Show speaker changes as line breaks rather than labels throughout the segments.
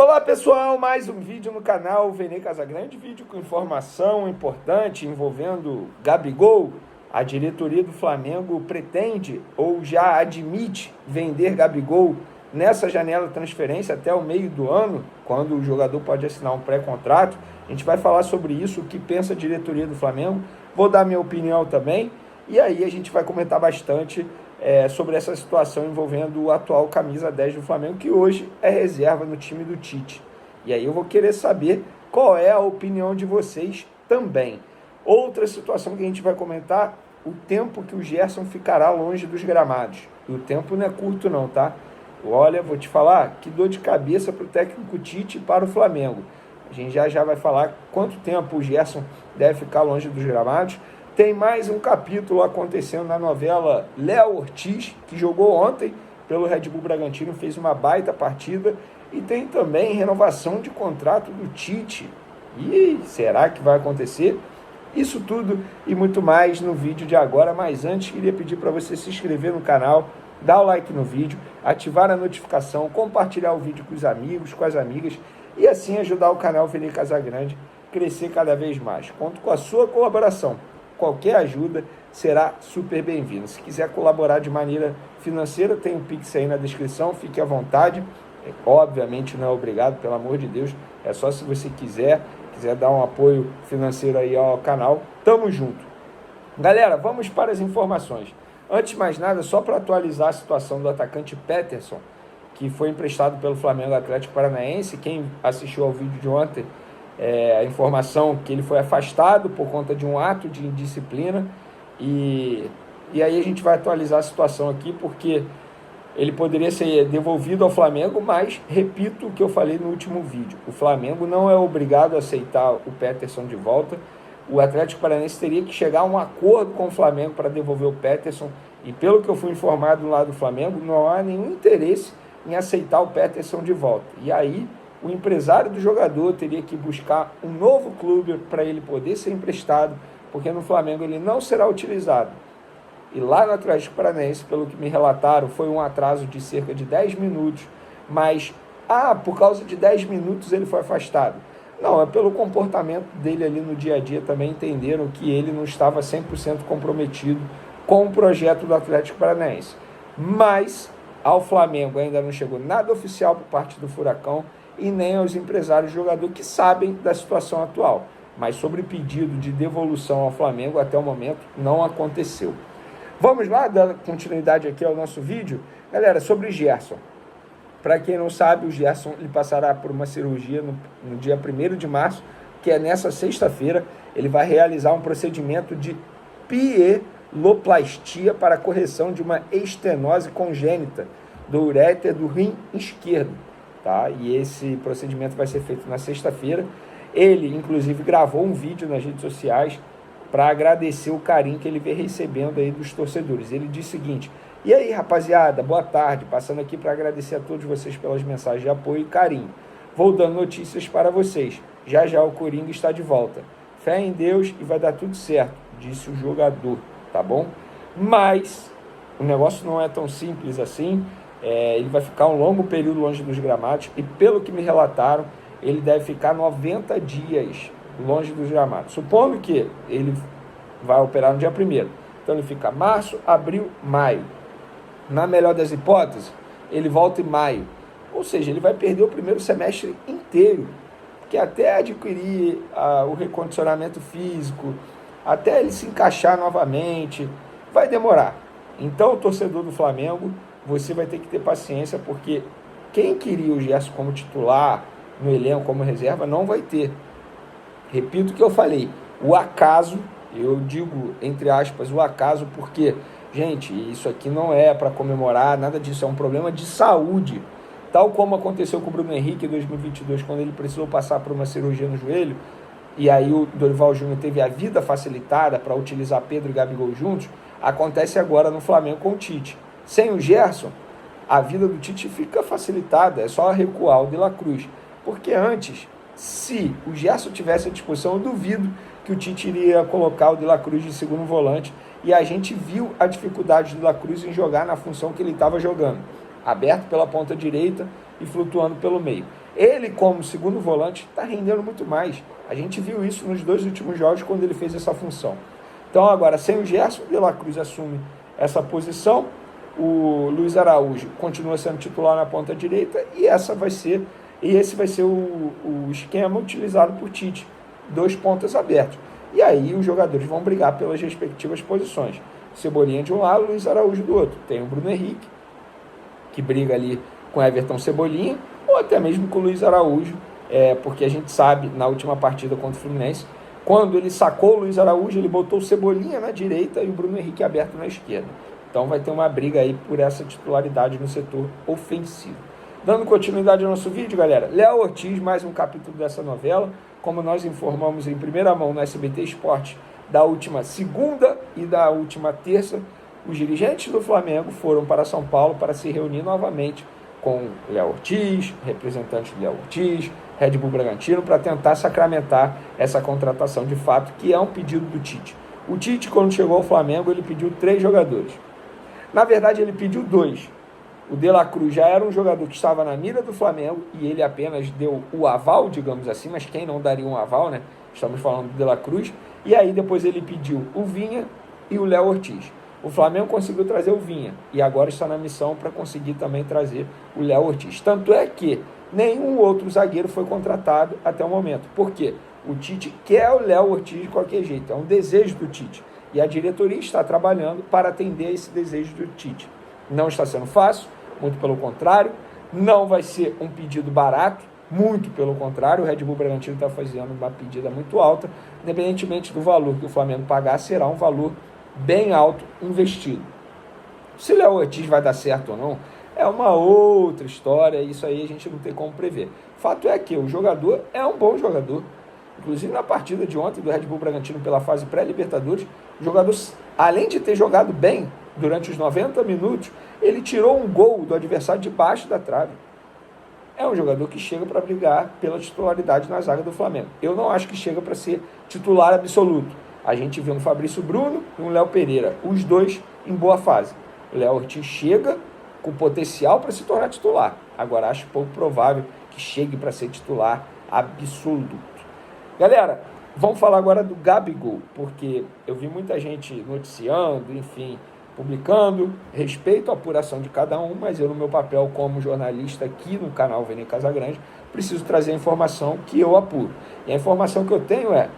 Olá pessoal, mais um vídeo no canal Vene Casagrande, vídeo com informação importante envolvendo Gabigol. A diretoria do Flamengo pretende ou já admite vender Gabigol nessa janela de transferência até o meio do ano, quando o jogador pode assinar um pré-contrato. A gente vai falar sobre isso, o que pensa a diretoria do Flamengo, vou dar minha opinião também, e aí a gente vai comentar bastante sobre essa situação envolvendo o atual camisa 10 do Flamengo, que hoje é reserva no time do Tite. E aí eu vou querer saber qual é a opinião de vocês também. Outra situação que a gente vai comentar, o tempo que o Gerson ficará longe dos gramados. E o tempo não é curto não, tá? Olha, vou te falar, que dor de cabeça para o técnico Tite e para o Flamengo. A gente já vai falar quanto tempo o Gerson deve ficar longe dos gramados. Tem mais um capítulo acontecendo na novela Léo Ortiz, que jogou ontem pelo Red Bull Bragantino, fez uma baita partida. E tem também renovação de contrato do Tite. E será que vai acontecer? Isso tudo e muito mais no vídeo de agora. Mas antes, queria pedir para você se inscrever no canal, dar o like no vídeo, ativar a notificação, compartilhar o vídeo com os amigos, com as amigas e assim ajudar o canal Vene Casagrande a crescer cada vez mais. Conto com a sua colaboração. Qualquer ajuda será super bem-vinda. Se quiser colaborar de maneira financeira, tem um Pix aí na descrição, fique à vontade. Obviamente não é obrigado, pelo amor de Deus, é só se você quiser dar um apoio financeiro aí ao canal. Tamo junto. Galera, vamos para as informações. Antes de mais nada, só para atualizar a situação do atacante Peterson, que foi emprestado pelo Flamengo Atlético Paranaense. Quem assistiu ao vídeo de ontem, a informação que ele foi afastado por conta de um ato de indisciplina, e aí a gente vai atualizar a situação aqui, porque ele poderia ser devolvido ao Flamengo, mas repito o que eu falei no último vídeo, o Flamengo não é obrigado a aceitar o Peterson de volta. O Atlético Paranaense teria que chegar a um acordo com o Flamengo para devolver o Peterson, e pelo que eu fui informado lá do Flamengo, não há nenhum interesse em aceitar o Peterson de volta. E aí o empresário do jogador teria que buscar um novo clube para ele poder ser emprestado, porque no Flamengo ele não será utilizado. E lá no Atlético Paranaense, pelo que me relataram, foi um atraso de cerca de 10 minutos, mas, por causa de 10 minutos ele foi afastado. Não, é pelo comportamento dele ali no dia a dia, também entenderam que ele não estava 100% comprometido com o projeto do Atlético Paranaense. Mas ao Flamengo ainda não chegou nada oficial por parte do Furacão, e nem aos empresários do jogador, que sabem da situação atual. Mas sobre pedido de devolução ao Flamengo, até o momento, não aconteceu. Vamos lá, dar continuidade aqui ao nosso vídeo. Galera, sobre Gerson. Para quem não sabe, o Gerson ele passará por uma cirurgia no dia 1º de março, que é nessa sexta-feira. Ele vai realizar um procedimento de pieloplastia para a correção de uma estenose congênita do uréter do rim esquerdo. Tá? E esse procedimento vai ser feito na sexta-feira. Ele, inclusive, gravou um vídeo nas redes sociais para agradecer o carinho que ele vem recebendo aí dos torcedores. Ele disse o seguinte: e aí, rapaziada, boa tarde, passando aqui para agradecer a todos vocês pelas mensagens de apoio e carinho. Vou dando notícias para vocês. Já já o Coringa está de volta. Fé em Deus e vai dar tudo certo, disse o jogador, tá bom? Mas o negócio não é tão simples assim. Ele vai ficar um longo período longe dos gramados, e pelo que me relataram, ele deve ficar 90 dias longe dos gramados. Supondo que ele vai operar no dia 1º, então ele fica março, abril, maio. Na melhor das hipóteses, ele volta em maio. Ou seja, ele vai perder o primeiro semestre inteiro, que até adquirir o recondicionamento físico, até ele se encaixar novamente, vai demorar. Então, o torcedor do Flamengo, você vai ter que ter paciência, porque quem queria o Gerson como titular, no elenco como reserva, não vai ter. Repito o que eu falei, o acaso, eu digo entre aspas o acaso, porque, gente, isso aqui não é para comemorar, nada disso, é um problema de saúde. Tal como aconteceu com o Bruno Henrique em 2022, quando ele precisou passar por uma cirurgia no joelho, e aí o Dorival Júnior teve a vida facilitada para utilizar Pedro e Gabigol juntos, acontece agora no Flamengo com o Tite. Sem o Gerson, a vida do Tite fica facilitada, é só recuar o De La Cruz. Porque antes, se o Gerson tivesse à disposição, eu duvido que o Tite iria colocar o De La Cruz de segundo volante, e a gente viu a dificuldade do De La Cruz em jogar na função que ele estava jogando. Aberto pela ponta direita e flutuando pelo meio. Ele, como segundo volante, está rendendo muito mais. A gente viu isso nos 2 últimos jogos, quando ele fez essa função. Então, agora, sem o Gerson, o De La Cruz assume essa posição, o Luiz Araújo continua sendo titular na ponta direita, e esse vai ser o esquema utilizado por Tite, 2 pontas abertos. E aí os jogadores vão brigar pelas respectivas posições. Cebolinha de um lado, Luiz Araújo do outro. Tem o Bruno Henrique, que briga ali com Everton Cebolinha, ou até mesmo com o Luiz Araújo, porque a gente sabe, na última partida contra o Fluminense, quando ele sacou o Luiz Araújo, ele botou o Cebolinha na direita e o Bruno Henrique aberto na esquerda. Então vai ter uma briga aí por essa titularidade no setor ofensivo. Dando continuidade ao nosso vídeo, galera, Léo Ortiz, mais um capítulo dessa novela. Como nós informamos em primeira mão no SBT Esporte da última segunda e da última terça, os dirigentes do Flamengo foram para São Paulo para se reunir novamente com Léo Ortiz, representante de Léo Ortiz, Red Bull Bragantino, para tentar sacramentar essa contratação de fato, que é um pedido do Tite. O Tite, quando chegou ao Flamengo, ele pediu 3 jogadores. Na verdade, ele pediu 2. O De La Cruz já era um jogador que estava na mira do Flamengo e ele apenas deu o aval, digamos assim, mas quem não daria um aval, né? Estamos falando do De La Cruz. E aí depois ele pediu o Vinha e o Léo Ortiz. O Flamengo conseguiu trazer o Vinha e agora está na missão para conseguir também trazer o Léo Ortiz. Tanto é que nenhum outro zagueiro foi contratado até o momento. Por quê? O Tite quer o Léo Ortiz de qualquer jeito, é um desejo do Tite. E a diretoria está trabalhando para atender esse desejo do Tite. Não está sendo fácil, muito pelo contrário. Não vai ser um pedido barato, muito pelo contrário. O Red Bull Bragantino está fazendo uma pedida muito alta. Independentemente do valor que o Flamengo pagar, será um valor bem alto investido. Se o Léo Ortiz vai dar certo ou não, é uma outra história. Isso aí a gente não tem como prever. Fato é que o jogador é um bom jogador. Inclusive na partida de ontem do Red Bull Bragantino pela fase pré-Libertadores, o jogador, além de ter jogado bem durante os 90 minutos, ele tirou um gol do adversário debaixo da trave. É um jogador que chega para brigar pela titularidade na zaga do Flamengo. Eu não acho que chega para ser titular absoluto. A gente vê um Fabrício Bruno e um Léo Pereira, os dois em boa fase. O Léo Ortiz chega com potencial para se tornar titular. Agora, acho pouco provável que chegue para ser titular absoluto. Galera, vamos falar agora do Gabigol, porque eu vi muita gente noticiando, enfim, publicando, respeito à apuração de cada um, mas eu, no meu papel como jornalista aqui no canal Vene Casagrande, preciso trazer a informação que eu apuro. E a informação que eu tenho é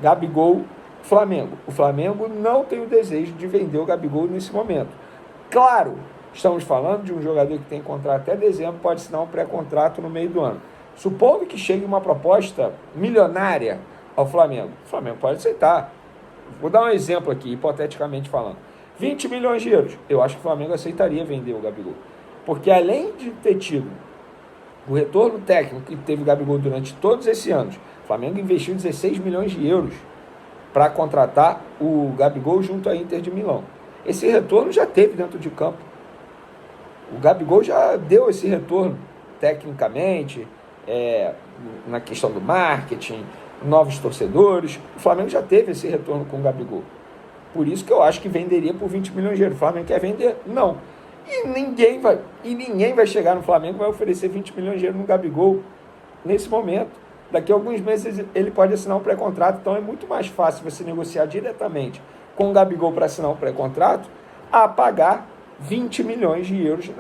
Gabigol, Flamengo. O Flamengo não tem o desejo de vender o Gabigol nesse momento. Claro, estamos falando de um jogador que tem contrato até dezembro, pode assinar um pré-contrato no meio do ano. Supondo que chegue uma proposta milionária ao Flamengo, o Flamengo pode aceitar. Vou dar um exemplo aqui, hipoteticamente falando. 20 milhões de euros. Eu acho que o Flamengo aceitaria vender o Gabigol. Porque além de ter tido o retorno técnico que teve o Gabigol durante todos esses anos, o Flamengo investiu 16 milhões de euros para contratar o Gabigol junto à Inter de Milão. Esse retorno já teve dentro de campo. O Gabigol já deu esse retorno tecnicamente, na questão do marketing, novos torcedores. O Flamengo já teve esse retorno com o Gabigol. Por isso que eu acho que venderia por 20 milhões de euros. O Flamengo quer vender? Não. E ninguém vai chegar no Flamengo e vai oferecer 20 milhões de euros no Gabigol nesse momento. Daqui a alguns meses ele pode assinar um pré-contrato, então é muito mais fácil você negociar diretamente com o Gabigol para assinar um pré-contrato a pagar 20 milhões de euros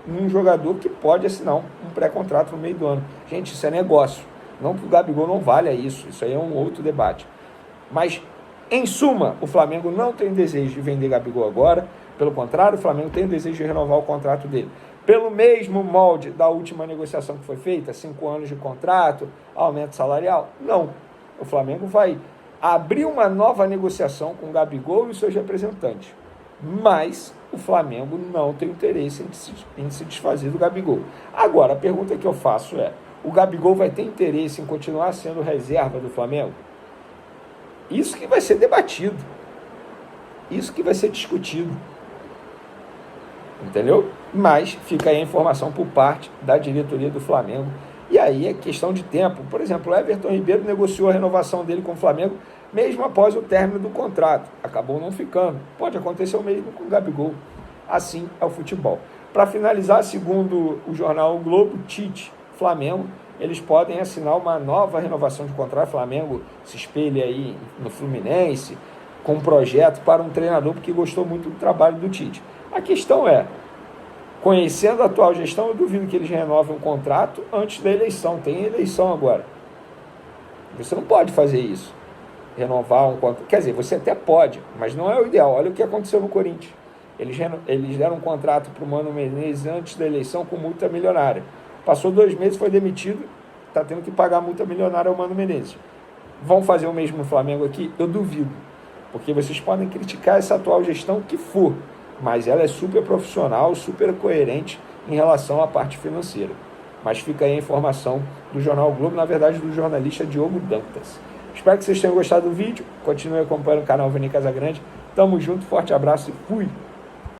num jogador que pode assinar um pré-contrato no meio do ano. Gente, isso é negócio. Não que o Gabigol não valha isso aí é um outro debate. Mas, em suma, o Flamengo não tem desejo de vender Gabigol agora. Pelo contrário, o Flamengo tem desejo de renovar o contrato dele. Pelo mesmo molde da última negociação que foi feita, 5 anos de contrato, aumento salarial? Não. O Flamengo vai abrir uma nova negociação com o Gabigol e os seus representantes. Mas o Flamengo não tem interesse em se desfazer do Gabigol. Agora, a pergunta que eu faço é, o Gabigol vai ter interesse em continuar sendo reserva do Flamengo? Isso que vai ser debatido. Isso que vai ser discutido. Entendeu? Mas fica aí a informação por parte da diretoria do Flamengo. E aí é questão de tempo. Por exemplo, o Everton Ribeiro negociou a renovação dele com o Flamengo mesmo após o término do contrato. Acabou não ficando. Pode acontecer o mesmo com o Gabigol. Assim é o futebol. Para finalizar, segundo o jornal o Globo, Tite, Flamengo, eles podem assinar uma nova renovação de contrato. O Flamengo se espelha aí no Fluminense com um projeto para um treinador porque gostou muito do trabalho do Tite. A questão é, conhecendo a atual gestão, eu duvido que eles renovem um contrato antes da eleição. Tem eleição agora. Você não pode fazer isso. Renovar um contrato. Quer dizer, você até pode, mas não é o ideal. Olha o que aconteceu no Corinthians. Eles deram um contrato para o Mano Menezes antes da eleição com multa milionária. Passou 2 meses, foi demitido, está tendo que pagar multa milionária ao Mano Menezes. Vão fazer o mesmo no Flamengo aqui? Eu duvido. Porque vocês podem criticar essa atual gestão que for, mas ela é super profissional, super coerente em relação à parte financeira. Mas fica aí a informação do Jornal o Globo, na verdade do jornalista Diogo Dantas. Espero que vocês tenham gostado do vídeo, continue acompanhando o canal Vene Casagrande. Tamo junto, forte abraço e fui!